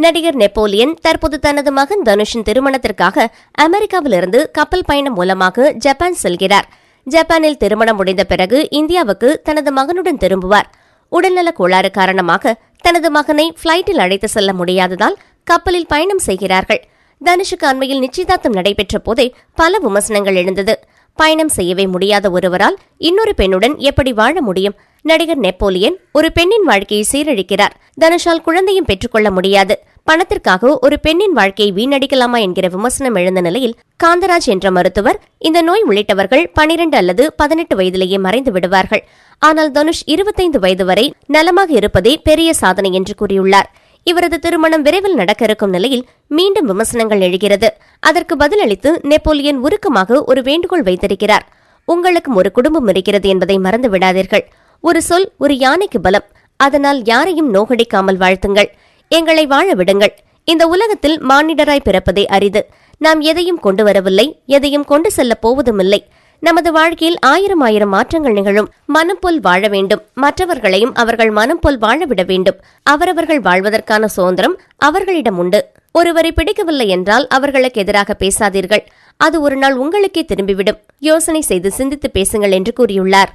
நடிகர் நெப்போலியன் தற்போது தனது மகன் தனுஷின் திருமணத்திற்காக அமெரிக்காவிலிருந்து கப்பல் பயணம் மூலமாக ஜப்பான் செல்கிறார். ஜப்பானில் திருமணம் முடிந்த பிறகு இந்தியாவுக்கு தனது மகனுடன் திரும்புவார். உடல்நலக் கோளாறு காரணமாக தனது மகனை பிளைட்டில் அழைத்து செல்ல முடியாததால் கப்பலில் பயணம் செய்கிறார்கள். தனுஷுக்கு அண்மையில் நிச்சயதார்த்தம் நடைபெற்ற போதே பல விமர்சனங்கள் எழுந்தது. பயணம் செய்யவே முடியாத ஒருவரால் இன்னொரு பெண்ணுடன் எப்படி வாழ முடியும்? நடிகர் நெப்போலியன் ஒரு பெண்ணின் வாழ்க்கையை சீரழிக்கிறார். தனுஷால் குழந்தையும் பெற்றுக்கொள்ள முடியாது. பணத்திற்காக ஒரு பெண்ணின் வாழ்க்கையை வீணடிக்கலாமா என்கிற விமர்சனம் எழுந்த நிலையில் காந்தராஜ் என்ற மருத்துவர், இந்த நோய் உள்ளிட்டவர்கள் 12 அல்லது 18 வயதிலேயே மறைந்து விடுவார்கள். ஆனால் தனுஷ் 25 வயது வரை நலமாக இருப்பதே பெரிய சாதனை என்று கூறியுள்ளார். இவரது திருமணம் விரைவில் நடக்க இருக்கும் நிலையில் மீண்டும் விமர்சனங்கள் எழுகிறது. அதற்கு பதிலளித்து நெப்போலியன் உருக்கமாக ஒரு வேண்டுகோள் வைத்திருக்கிறார். உங்களுக்கும் ஒரு குடும்பம் இருக்கிறது என்பதை மறந்து விடாதீர்கள். ஒரு சொல் ஒரு யானைக்கு பலம். அதனால் யாரையும் நோகடிக்காமல் வாழ்த்துங்கள். எங்களை வாழ விடுங்கள். இந்த உலகத்தில் மானிடராய் பிறப்பதே அரிது. நாம் எதையும் கொண்டு வரவில்லை, எதையும் கொண்டு செல்ல போவதுமில்லை. நமது வாழ்க்கையில் ஆயிரம் மாற்றங்கள் நிகழும். மனம் போல் வாழ வேண்டும். மற்றவர்களையும் அவர்கள் மனம் போல் வாழவிட வேண்டும். அவரவர்கள் வாழ்வதற்கான சுதந்திரம் அவர்களிடம் உண்டு. ஒருவரை பிடிக்கவில்லை என்றால் அவர்களுக்கு எதிராக பேசாதீர்கள். அது ஒரு நாள் உங்களுக்கே திரும்பிவிடும். யோசனை செய்து சிந்தித்து பேசுங்கள் என்று கூறியுள்ளார்.